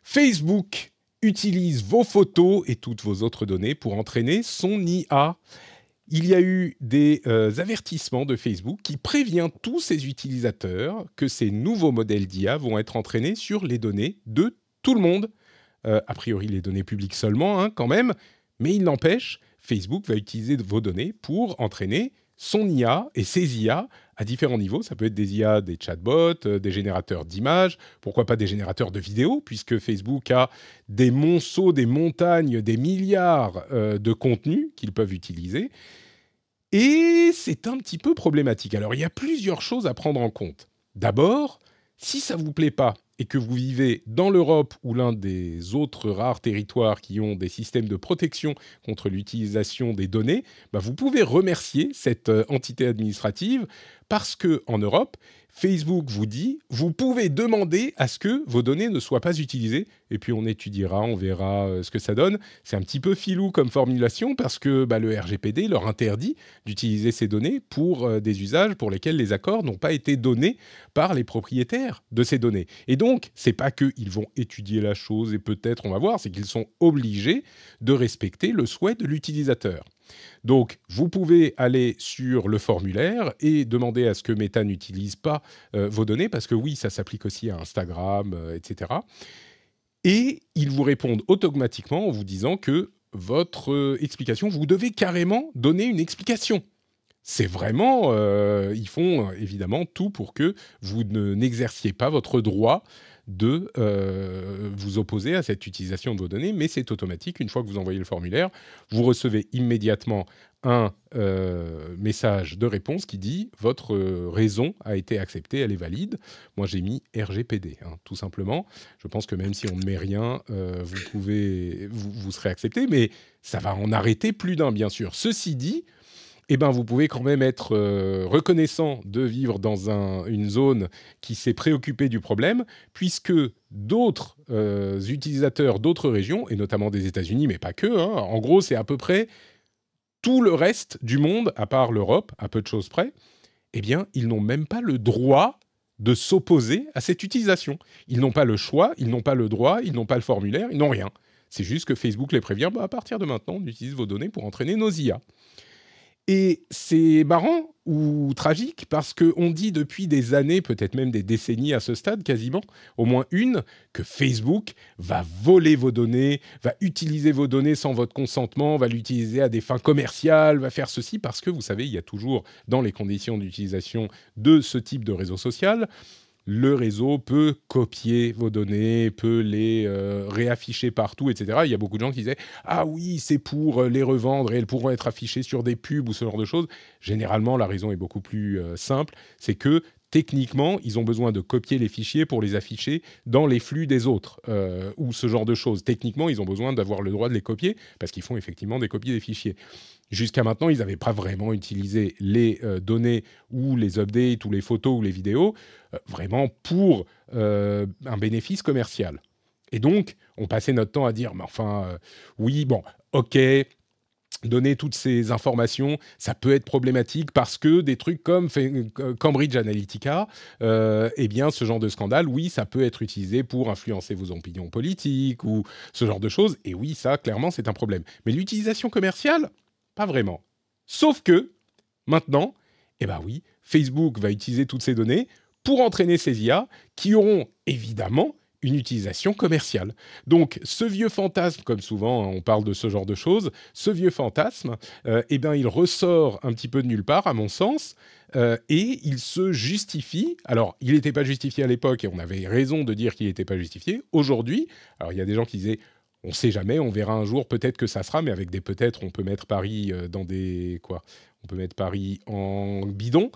Facebook utilise vos photos et toutes vos autres données pour entraîner son IA. Il y a eu des avertissements de Facebook qui prévient tous ses utilisateurs que ces nouveaux modèles d'IA vont être entraînés sur les données de tout le monde. A priori, les données publiques seulement, hein, quand même. Mais il n'empêche, Facebook va utiliser vos données pour entraîner son IA et ses IA à différents niveaux. Ça peut être des IA, des chatbots, des générateurs d'images, pourquoi pas des générateurs de vidéos, puisque Facebook a des monceaux, des montagnes, des milliards de contenus qu'ils peuvent utiliser. Et c'est un petit peu problématique. Alors, il y a plusieurs choses à prendre en compte. D'abord, si ça ne vous plaît pas et que vous vivez dans l'Europe ou l'un des autres rares territoires qui ont des systèmes de protection contre l'utilisation des données, vous pouvez remercier cette entité administrative parce qu'en Europe, Facebook vous dit « vous pouvez demander à ce que vos données ne soient pas utilisées » et puis on étudiera, on verra ce que ça donne. C'est un petit peu filou comme formulation parce que le RGPD leur interdit d'utiliser ces données pour des usages pour lesquels les accords n'ont pas été donnés par les propriétaires de ces données. Et donc, c'est pas qu'ils vont étudier la chose et peut-être on va voir, c'est qu'ils sont obligés de respecter le souhait de l'utilisateur. Donc, vous pouvez aller sur le formulaire et demander à ce que Meta n'utilise pas vos données, parce que oui, ça s'applique aussi à Instagram, etc. Et ils vous répondent automatiquement en vous disant que votre explication, vous devez carrément donner une explication. C'est vraiment, ils font évidemment tout pour que vous n'exerciez pas votre droit de vous opposer à cette utilisation de vos données, mais c'est automatique. Une fois que vous envoyez le formulaire, vous recevez immédiatement un message de réponse qui dit « Votre raison a été acceptée, elle est valide ». Moi, j'ai mis RGPD, tout simplement. Je pense que même si on ne met rien, vous serez accepté, mais ça va en arrêter plus d'un, bien sûr. Ceci dit, vous pouvez quand même être reconnaissant de vivre dans une zone qui s'est préoccupée du problème, puisque d'autres utilisateurs d'autres régions, et notamment des États-Unis, mais pas que, en gros, c'est à peu près tout le reste du monde, à part l'Europe, à peu de choses près, ils n'ont même pas le droit de s'opposer à cette utilisation. Ils n'ont pas le choix, ils n'ont pas le droit, ils n'ont pas le formulaire, ils n'ont rien. C'est juste que Facebook les prévient, à partir de maintenant, on utilise vos données pour entraîner nos IA. Et c'est marrant ou tragique parce qu'on dit depuis des années, peut-être même des décennies à ce stade quasiment, au moins une, que Facebook va voler vos données, va utiliser vos données sans votre consentement, va l'utiliser à des fins commerciales, va faire ceci parce que, vous savez, il y a toujours dans les conditions d'utilisation de ce type de réseau social, le réseau peut copier vos données, peut les réafficher partout, etc. Il y a beaucoup de gens qui disaient « Ah oui, c'est pour les revendre et elles pourront être affichées sur des pubs ou ce genre de choses ». Généralement, la raison est beaucoup plus simple. C'est que techniquement, ils ont besoin de copier les fichiers pour les afficher dans les flux des autres ou ce genre de choses. Techniquement, ils ont besoin d'avoir le droit de les copier parce qu'ils font effectivement des copies des fichiers. Jusqu'à maintenant, ils n'avaient pas vraiment utilisé les données ou les updates ou les photos ou les vidéos vraiment pour un bénéfice commercial. Et donc, on passait notre temps à dire, mais enfin, oui, bon, ok, donner toutes ces informations, ça peut être problématique parce que des trucs comme Cambridge Analytica, ce genre de scandale, oui, ça peut être utilisé pour influencer vos opinions politiques ou ce genre de choses. Et oui, ça, clairement, c'est un problème. Mais l'utilisation commerciale, pas vraiment. Sauf que, maintenant, oui, Facebook va utiliser toutes ces données pour entraîner ces IA qui auront évidemment une utilisation commerciale. Donc, ce vieux fantasme, comme souvent on parle de ce genre de choses, ce vieux fantasme, il ressort un petit peu de nulle part, à mon sens, et il se justifie. Alors, il n'était pas justifié à l'époque, et on avait raison de dire qu'il n'était pas justifié. Aujourd'hui, alors il y a des gens qui disaient on ne sait jamais, on verra un jour, peut-être que ça sera, mais avec des peut-être, on peut mettre Paris dans des... quoi ? On peut mettre Paris en bidon.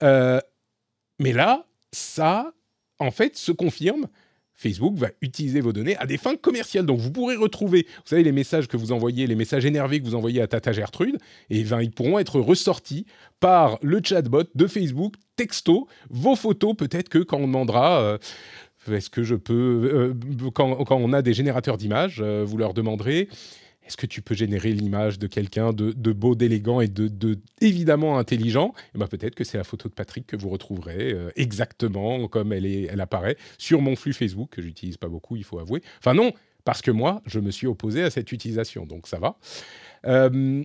Mais là, ça, en fait, se confirme. Facebook va utiliser vos données à des fins commerciales. Donc, vous pourrez retrouver, vous savez, les messages que vous envoyez, les messages énervés que vous envoyez à Tata Gertrude, et ils pourront être ressortis par le chatbot de Facebook, texto, vos photos, peut-être que quand on demandera... est-ce que je peux... quand on a des générateurs d'images, vous leur demanderez est-ce que tu peux générer l'image de quelqu'un de beau, d'élégant et de évidemment intelligent? Et ben peut-être que c'est la photo de Patrick que vous retrouverez exactement comme elle apparaît sur mon flux Facebook, que j'utilise pas beaucoup, il faut avouer. Enfin non, parce que moi, je me suis opposé à cette utilisation, donc ça va. Euh,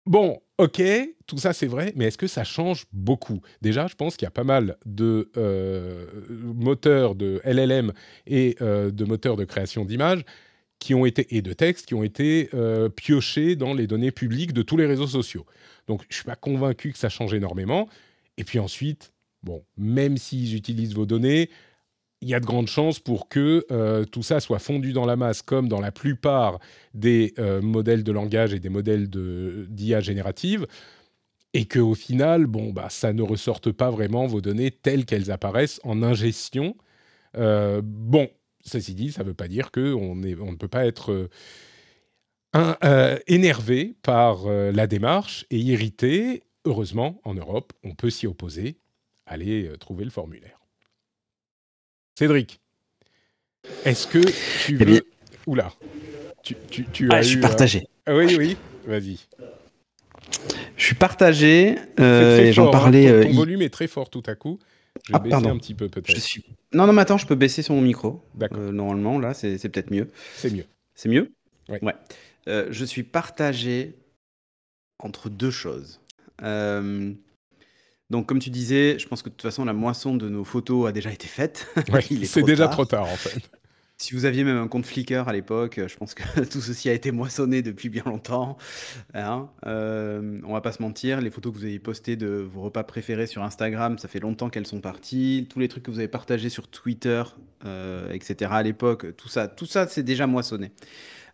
Bon, ok, tout ça c'est vrai, mais est-ce que ça change beaucoup? Déjà, je pense qu'il y a pas mal de moteurs de LLM et de moteurs de création d'images qui ont été, et de textes qui ont été piochés dans les données publiques de tous les réseaux sociaux. Donc, je ne suis pas convaincu que ça change énormément. Et puis ensuite, bon, même s'ils utilisent vos données, il y a de grandes chances pour que tout ça soit fondu dans la masse, comme dans la plupart des modèles de langage et des modèles d'IA générative, et qu'au final, bon, bah, ça ne ressorte pas vraiment vos données telles qu'elles apparaissent en ingestion. Bon, ceci dit, ça ne veut pas dire qu'on ne peut pas être énervé par la démarche et irrité. Heureusement, en Europe, on peut s'y opposer. Allez trouver le formulaire. Cédric, est-ce que tu Eh bien, veux... Oula, tu as je suis eu... partagé. Oui, vas-y. Je suis partagé. C'est très Et j'en fort, hein. parlais. Ton volume est très fort tout à coup. Je vais Ah, baisser pardon. un petit peu peut-être. Non, mais attends, je peux baisser sur mon micro. D'accord, Normalement, là, c'est peut-être mieux. c'est mieux. C'est mieux? Ouais. Ouais. Je suis partagé entre deux choses. Euh, Donc, comme tu disais, je pense que de toute façon, la moisson de nos photos a déjà été faite. Ouais, Il est c'est trop déjà tard. trop tard en fait. Si vous aviez même un compte Flickr à l'époque, je pense que tout ceci a été moissonné depuis bien longtemps. Hein. On va pas se mentir, les photos que vous avez postées de vos repas préférés sur Instagram, ça fait longtemps qu'elles sont parties. Tous les trucs que vous avez partagés sur Twitter, etc. à l'époque, tout ça, c'est déjà moissonné.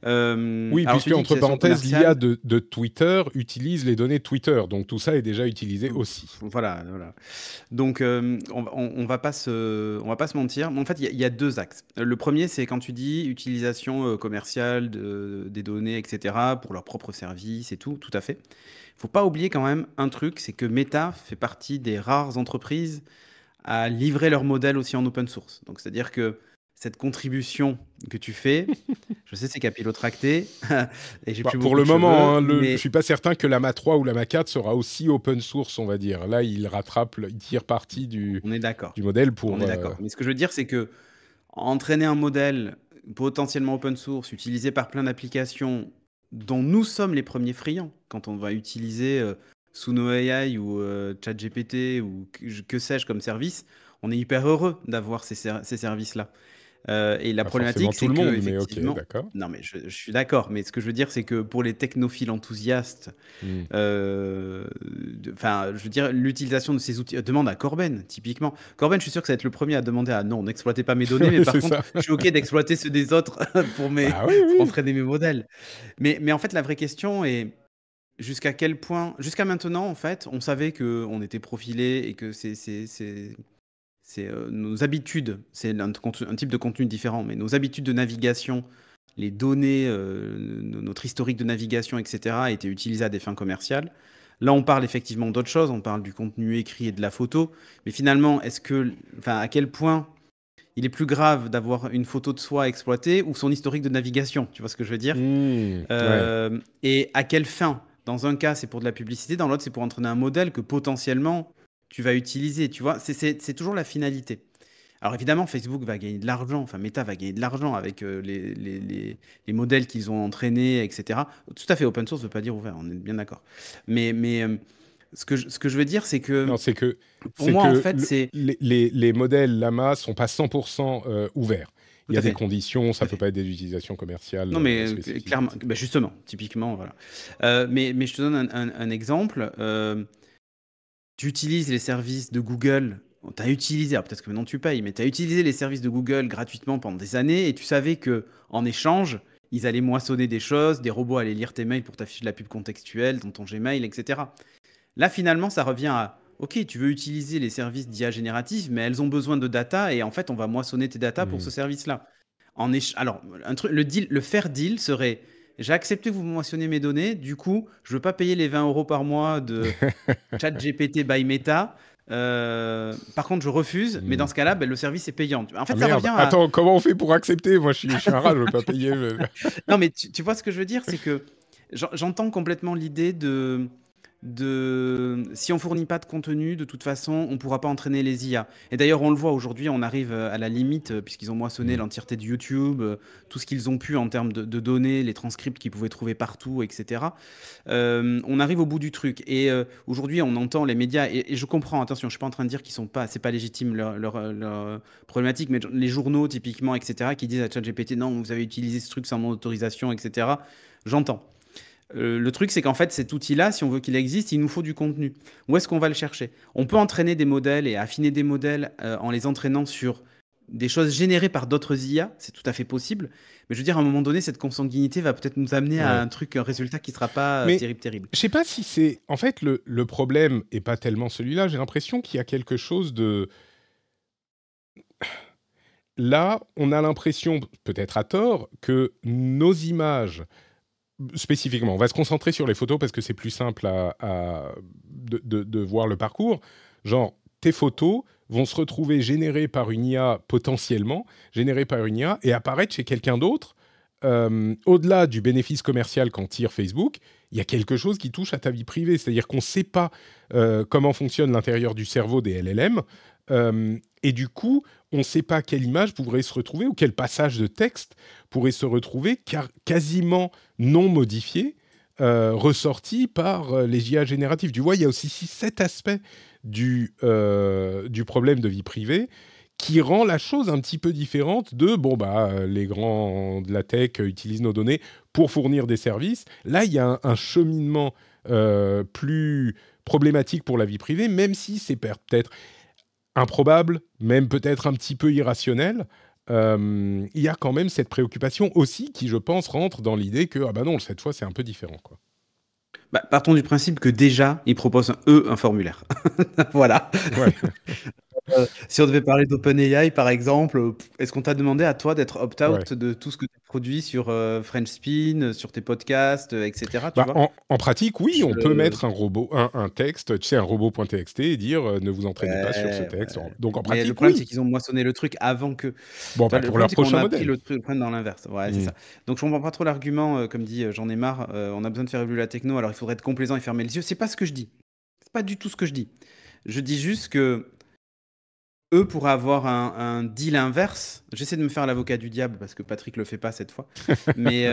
Oui, Alors puisque tu dis entre utilisation parenthèses, l'IA commerciale. de Twitter utilise les données de Twitter, donc tout ça est déjà utilisé aussi. Voilà. Donc, on va pas se mentir. En fait, il y a deux axes. Le premier, c'est quand tu dis utilisation commerciale des données, etc., pour leur propre service et tout à fait. Il faut pas oublier quand même un truc, c'est que Meta fait partie des rares entreprises à livrer leur modèle aussi en open source. Donc, c'est-à-dire que cette contribution que tu fais, je sais, c'est capillotracté et j'ai Bah, plus pour beaucoup le de moment, cheveux, hein, je mais suis pas certain que la Ma 3 ou la Ma 4 sera aussi open source, on va dire. Là, il tire parti on est d'accord. du modèle On pour... est d'accord. Mais ce que je veux dire, c'est que entraîner un modèle potentiellement open source, utilisé par plein d'applications dont nous sommes les premiers friands, quand on va utiliser Suno AI ou ChatGPT ou que sais-je comme service, on est hyper heureux d'avoir ces services-là. Et la Pas forcément problématique, tout c'est le que monde, mais ok, effectivement, d'accord. non mais je suis d'accord, mais ce que je veux dire, c'est que pour les technophiles enthousiastes, Hmm. enfin, je veux dire, l'utilisation de ces outils, demande à Corben, typiquement. Corben, je suis sûr que ça va être le premier à demander à non, n'exploitez pas mes données, mais Oui, par c'est contre, ça. je suis OK d'exploiter ceux des autres pour, Bah oui, pour oui. entraîner mes modèles. Mais en fait, la vraie question est jusqu'à quel point, jusqu'à maintenant, en fait, on savait qu'on était profilé et que nos habitudes, c'est un type de contenu différent, mais nos habitudes de navigation, les données, notre historique de navigation, etc., étaient utilisées à des fins commerciales. Là, on parle effectivement d'autre chose, on parle du contenu écrit et de la photo, mais finalement, à quel point il est plus grave d'avoir une photo de soi exploitée ou son historique de navigation, tu vois ce que je veux dire? Ouais. Et à quelle fin? Dans un cas, c'est pour de la publicité, dans l'autre, c'est pour entraîner un modèle que potentiellement tu vas utiliser, tu vois? C'est toujours la finalité. Alors évidemment, Facebook va gagner de l'argent, enfin Meta va gagner de l'argent avec les modèles qu'ils ont entraînés, etc. Tout à fait, open source ne veut pas dire ouvert, on est bien d'accord. Mais ce que je veux dire, c'est que Non, pour c'est moi, en que fait, c'est les modèles Lama sont pas 100% ouverts. tout Il y a à des fait, conditions, tout ça à peut fait. pas être des utilisations commerciales Non, mais spécifiques, clairement, etc. bah, justement, typiquement, voilà. Mais je te donne un exemple. Tu utilises les services de Google. Tu as utilisé, alors peut-être que maintenant tu payes, mais tu as utilisé les services de Google gratuitement pendant des années et tu savais que en échange, ils allaient moissonner des choses, des robots allaient lire tes mails pour t'afficher de la pub contextuelle dans ton Gmail, etc. Là, finalement, ça revient à OK, tu veux utiliser les services d'IA générative, mais elles ont besoin de data et en fait, on va moissonner tes data pour Hmm. ce service-là. Alors, le faire deal serait j'ai accepté que vous moissonnez mes données, du coup, je ne veux pas payer les 20 € par mois de ChatGPT by Meta. Par contre, je refuse, mais dans ce cas-là, le service est payant. En fait, Ah ça merde, revient à... attends, comment on fait pour accepter? Moi, je suis un rat, je veux pas payer. Non, mais tu vois ce que je veux dire, c'est que j'entends complètement l'idée de si on fournit pas de contenu, de toute façon, on pourra pas entraîner les IA. Et d'ailleurs, on le voit aujourd'hui, on arrive à la limite, puisqu'ils ont moissonné l'entièreté de YouTube, tout ce qu'ils ont pu en termes de données, les transcripts qu'ils pouvaient trouver partout, etc. On arrive au bout du truc. Et aujourd'hui, on entend les médias, et je comprends, attention, je suis pas en train de dire qu'ils sont pas, c'est pas légitime leur problématique, mais les journaux, typiquement, etc., qui disent à ChatGPT, non, vous avez utilisé ce truc sans mon autorisation, etc. J'entends. Le truc, c'est qu'en fait, cet outil-là, si on veut qu'il existe, il nous faut du contenu. Où est-ce qu'on va le chercher? On peut entraîner des modèles et affiner des modèles en les entraînant sur des choses générées par d'autres IA, c'est tout à fait possible. Mais je veux dire, à un moment donné, cette consanguinité va peut-être nous amener à un résultat qui ne sera pas Mais terrible. je sais pas si c'est... En fait, le problème est pas tellement celui-là. J'ai l'impression qu'il y a quelque chose de... Là, on a l'impression, peut-être à tort, que nos images, spécifiquement, on va se concentrer sur les photos parce que c'est plus simple de voir le parcours. Genre, tes photos vont se retrouver générées par une IA, potentiellement, générées par une IA, et apparaître chez quelqu'un d'autre. Au-delà du bénéfice commercial qu'en tire Facebook, il y a quelque chose qui touche à ta vie privée. C'est-à-dire qu'on ne sait pas comment fonctionne l'intérieur du cerveau des LLM. Et du coup, on ne sait pas quelle image pourrait se retrouver ou quel passage de texte pourrait se retrouver quasiment non modifié, ressorti par les IA génératives. Tu vois, il y a aussi cet aspect du problème de vie privée qui rend la chose un petit peu différente de, les grands de la tech utilisent nos données pour fournir des services. Là, il y a un cheminement plus problématique pour la vie privée, même si c'est peut-être improbable, même peut-être un petit peu irrationnel. Il y a quand même cette préoccupation aussi qui, je pense, rentre dans l'idée que, non, cette fois, c'est un peu différent, quoi. Partons du principe que déjà, ils proposent un formulaire. Voilà. Ouais. Si on devait parler d'OpenAI, par exemple, est-ce qu'on t'a demandé à toi d'être opt-out Ouais. de tout ce que tu produis sur French Spin, sur tes podcasts, etc. Tu vois? En pratique, oui, on peut Je- mettre un robot, un texte, tu sais, un robot.txt et dire ne vous entraînez pas sur ce Ouais, texte. ouais. Donc en Mais le pratique, problème, c'est oui. qu'ils ont moissonné le truc avant que. Tu Bon, vois, le pour problème, leur c'est qu'on prochain a pris modèle. le problème dans l'inverse. Ouais, c'est Mm. ça. Donc, je comprends pas trop l'argument, comme dit j'en ai marre, on a besoin de faire évoluer la techno, alors il faudrait être complaisant et fermer les yeux. C'est pas ce que je dis. C'est pas du tout ce que je dis. Je dis juste que eux pourraient avoir un deal inverse. J'essaie de me faire l'avocat du diable parce que Patrick le fait pas cette fois. Mais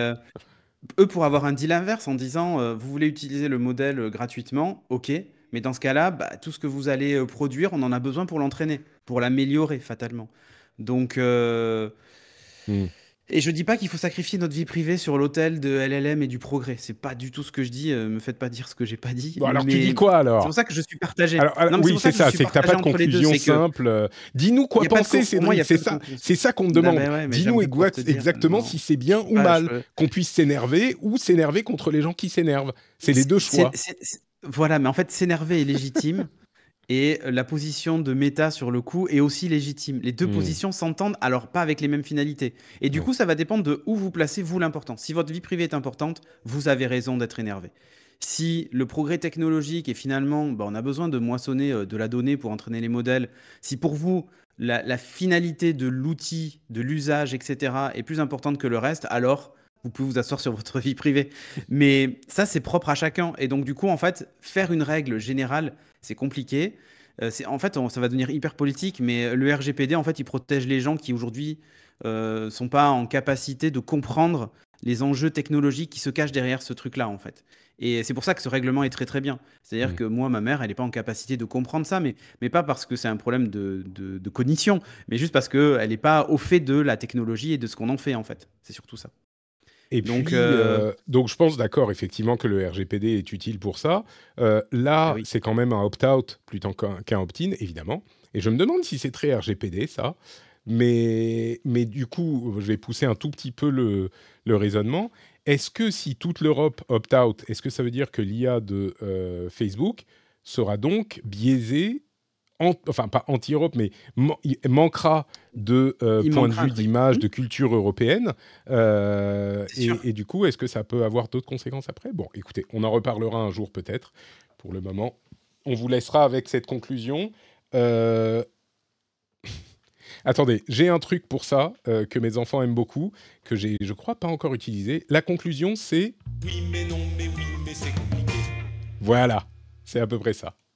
eux pourraient avoir un deal inverse en disant vous voulez utiliser le modèle gratuitement, ok. Mais dans ce cas-là, tout ce que vous allez produire, on en a besoin pour l'entraîner, pour l'améliorer fatalement. Donc, Mm. et je dis pas qu'il faut sacrifier notre vie privée sur l'autel de LLM et du progrès. C'est pas du tout ce que je dis. Me faites pas dire ce que j'ai pas dit. Bon, alors tu dis Mais quoi c'est pour alors? ça que je suis partagé. Alors, Non, mais c'est oui, pour c'est ça que je ça, suis c'est que tu n'as pas partagé de entre les deux. conclusion C'est que simple. Dis-nous quoi y a pas de penser, pour moi, il y Cédric, a pas de conclusion. c'est ça qu'on te Bah, demande. ouais, mais Dis-nous j'aimerais pouvoir te dire exactement non. si c'est bien ou Ah, mal qu'on puisse s'énerver ou s'énerver contre les gens qui s'énervent. C'est les deux choix. Voilà, mais en fait, s'énerver est légitime et la position de Meta sur le coup est aussi légitime. Les deux Mm. positions s'entendent, alors pas avec les mêmes finalités. Et du Ouais. coup, ça va dépendre de où vous placez, vous, l'important. Si votre vie privée est importante, vous avez raison d'être énervé. Si le progrès technologique et finalement, on a besoin de moissonner de la donnée pour entraîner les modèles, si pour vous, la finalité de l'outil, de l'usage, etc., est plus importante que le reste, alors vous pouvez vous asseoir sur votre vie privée. Mais ça, c'est propre à chacun. Et donc, du coup, en fait, faire une règle générale, c'est compliqué. En fait, ça va devenir hyper politique, mais le RGPD, en fait, il protège les gens qui aujourd'hui sont pas en capacité de comprendre les enjeux technologiques qui se cachent derrière ce truc-là, en fait. Et c'est pour ça que ce règlement est très très bien. C'est-à-dire Mm. que moi, ma mère, elle n'est pas en capacité de comprendre ça, mais pas parce que c'est un problème de cognition, mais juste parce qu'elle n'est pas au fait de la technologie et de ce qu'on en fait, en fait. C'est surtout ça. Et Donc, puis, donc je pense d'accord, effectivement, que le RGPD est utile pour ça. Là, oui. c'est quand même un opt-out plutôt qu'un opt-in, évidemment. Et je me demande si c'est très RGPD, ça. Mais du coup, je vais pousser un tout petit peu le raisonnement. Est-ce que si toute l'Europe opt-out, est-ce que ça veut dire que l'IA de Facebook sera donc biaisée, enfin pas anti-Europe, mais il manquera de Il point de manquera un vue, truc. d'image, de culture européenne C'est sûr. et du coup, est-ce que ça peut avoir d'autres conséquences après? Bon, écoutez, on en reparlera un jour peut-être. Pour le moment, on vous laissera avec cette conclusion. Euh, Attendez, j'ai un truc pour ça que mes enfants aiment beaucoup, que j'ai, je crois, pas encore utilisé. La conclusion, c'est... Oui, mais non, mais oui, mais c'est compliqué. Voilà, c'est à peu près ça.